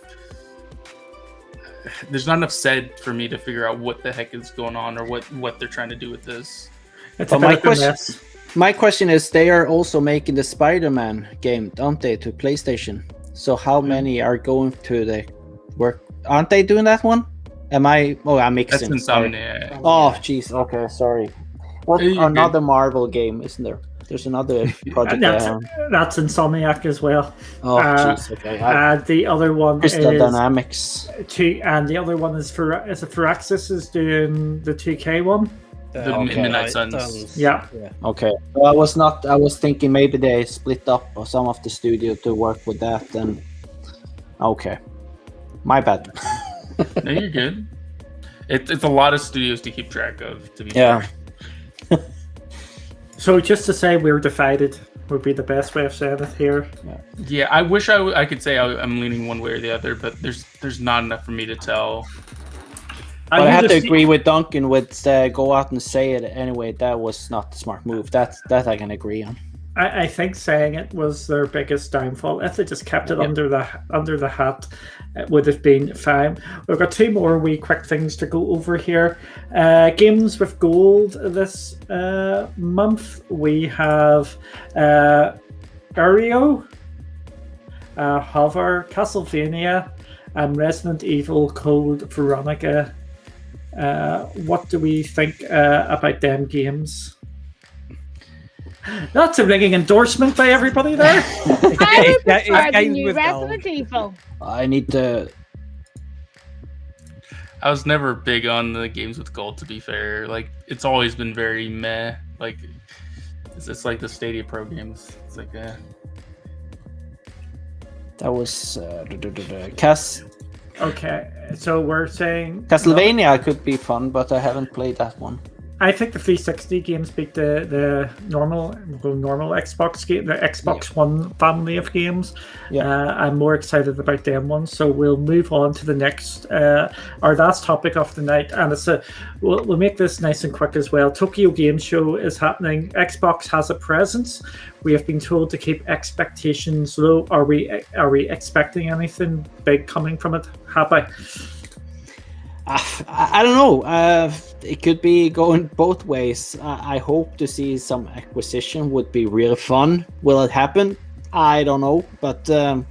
said for me to figure out what the heck is going on or what they're trying to do with this. It's But a my bit of a mess. My question is, they are also making the Spider-Man game, don't they, to PlayStation? So how many are going to the work? Aren't they doing that one? I'm That's mixing. Sorry. Insomniac. Oh, jeez. Okay, sorry. What You're another Marvel game, isn't there? There's another project there. That's Insomniac as well. Oh, jeez. Okay. The other one Crystal is Dynamics. and the other one is Firaxis is doing the 2K one. The Midnight Suns. Yeah. Okay. Well, I was thinking maybe they split up some of the studio to work with that. And okay, my bad. No, you're good. It's a lot of studios to keep track of. To be Yeah. fair. So just to say we're divided would be the best way of saying it here. Yeah, I wish I could say I'm leaning one way or the other, but there's not enough for me to tell. But I have to agree with Duncan with go out and say it anyway. That was not the smart move. That I can agree on. I think saying it was their biggest downfall. If they just kept it under the hat, it would have been fine. We've got two more wee quick things to go over here. Games with gold this month. We have Ario, Hover, Castlevania, and Resident Evil Code Veronica. What do we think about them games? That's a ringing endorsement by everybody there. I would Yeah, prefer the games new with Resident gold. Evil. I need to. I was never big on the games with gold, to be fair. Like, it's always been very meh. Like, it's like the Stadia Pro games. It's like, That was Okay, so we're saying Castlevania could be fun, but I haven't played that one. I think the 360 games beat the normal Xbox game, the Xbox One family of games. Yeah. I'm more excited about them ones. So we'll move on to the next, our last topic of the night, and we'll make this nice and quick as well. Tokyo Game Show is happening. Xbox has a presence. We have been told to keep expectations low. Are we expecting anything big coming from it? Happy? I don't know. It could be going both ways. I hope to see some acquisition. Would be really fun. Will it happen? I don't know, but they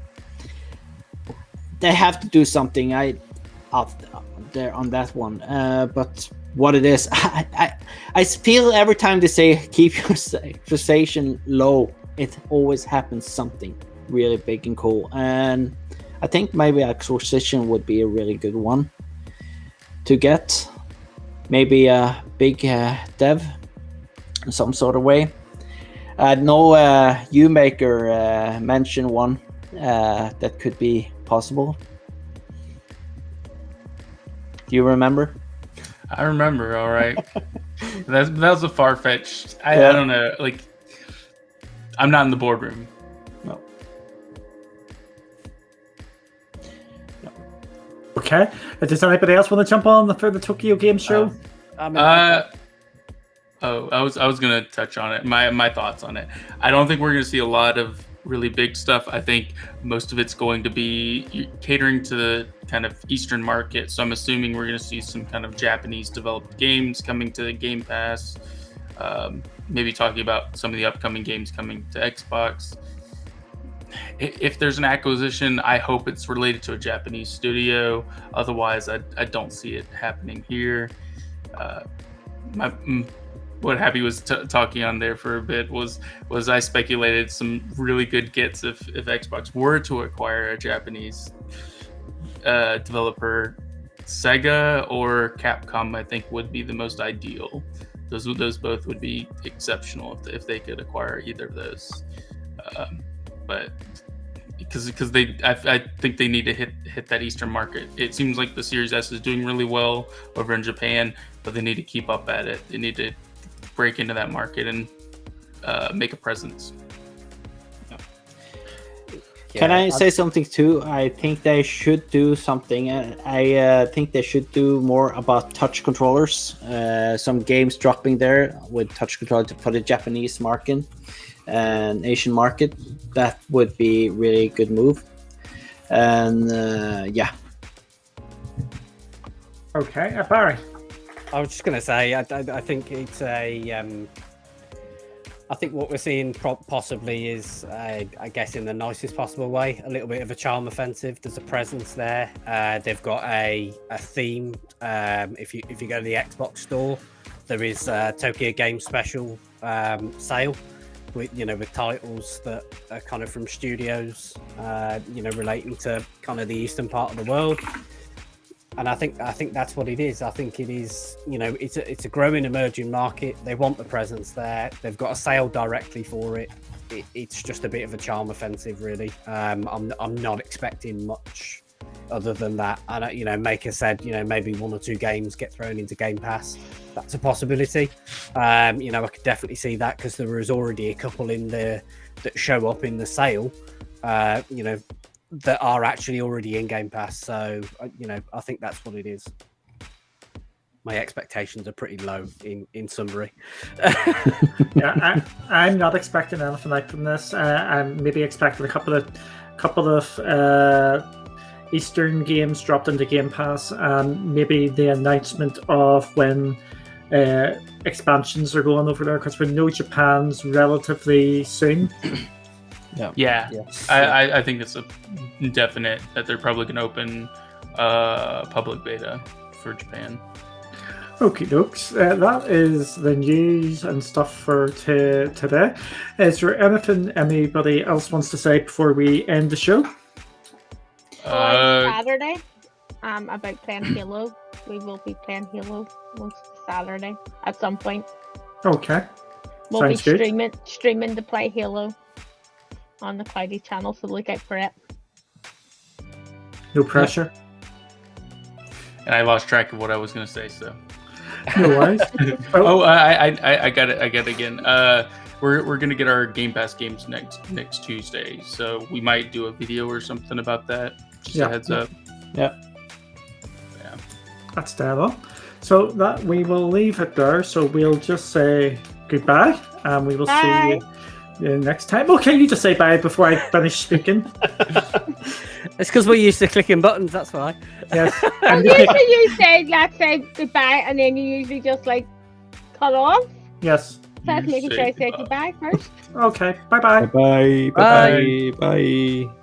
have to do something. Out there on that one. But what it is, I feel every time they say keep your expectation low, it always happens something really big and cool. And I think maybe acquisition would be a really good one to get. Maybe a big dev in some sort of way. No, UMaker mentioned one that could be possible. Do you remember? I remember, all right. that was a far-fetched. I don't know. Like, I'm not in the boardroom. No. Okay. Does anybody else want to jump on for the Tokyo Game Show? I was gonna touch on it. My thoughts on it. I don't think we're gonna see a lot of really big stuff. I think most of it's going to be catering to the kind of Eastern market. So I'm assuming we're gonna see some kind of Japanese developed games coming to the Game Pass. Maybe talking about some of the upcoming games coming to Xbox. If there's an acquisition, I hope it's related to a Japanese studio. Otherwise, I don't see it happening here. What Happy was talking on there for a bit was I speculated some really good gets if Xbox were to acquire a Japanese developer. Sega or Capcom, I think, would be the most ideal. Those both would be exceptional if they could acquire either of those. But because I think they need to hit that Eastern market. It seems like the Series S is doing really well over in Japan, but they need to keep up at it. They need to break into that market and make a presence. Can I say something too? I think they should do something. I think they should do more about touch controllers. Some games dropping there with touch controller for the Japanese market and Asian market. That would be really good move. And yeah. Okay, Barry. I was just going to say, I think it's a. I think what we're seeing possibly is, I guess, in the nicest possible way, a little bit of a charm offensive. There's a presence there. They've got a theme. If you go to the Xbox store, there is a Tokyo Game Special sale with titles that are kind of from studios, relating to kind of the eastern part of the world. And I think that's what it is. I think it is, it's a growing emerging market. They want the presence there. They've got a sale directly for it. It's just a bit of a charm offensive, really. I'm not expecting much other than that. And Maker said, maybe one or two games get thrown into Game Pass. That's a possibility. I could definitely see that because there is already a couple in there that show up in the sale. That are actually already in Game Pass. So, I think that's what it is. My expectations are pretty low in summary. Yeah, I'm not expecting anything like from this. I'm maybe expecting a couple of Eastern games dropped into Game Pass, and maybe the announcement of when expansions are going over there, because we know Japan's relatively soon. Yeah. I think it's a definite that they're probably going to open public beta for Japan. Okie dokes. That is the news and stuff for today. Is there anything anybody else wants to say before we end the show? Saturday, about playing Halo. We will be playing Halo most Saturday at some point. Okay. We'll Sounds be good. streaming to play Halo on the Cloudy channel, so look out for it. No pressure. And I lost track of what I was going to say, so. No worries. Oh, I got it. I got it again. We're gonna get our Game Pass games next Tuesday, so we might do a video or something about that. Just Yeah. a heads up. That's devil. So that we will leave it there. So we'll just say goodbye, and we will Bye. see you next time. Okay, you just say bye before I finish speaking. It's because we're used to clicking buttons. That's why. Yes. Well, And you usually take- you say, let's say goodbye, and then you usually just like cut off. yes. So I was You making say sure I said goodbye. goodbye first. Okay. Bye bye. Bye. Bye. Bye. Bye.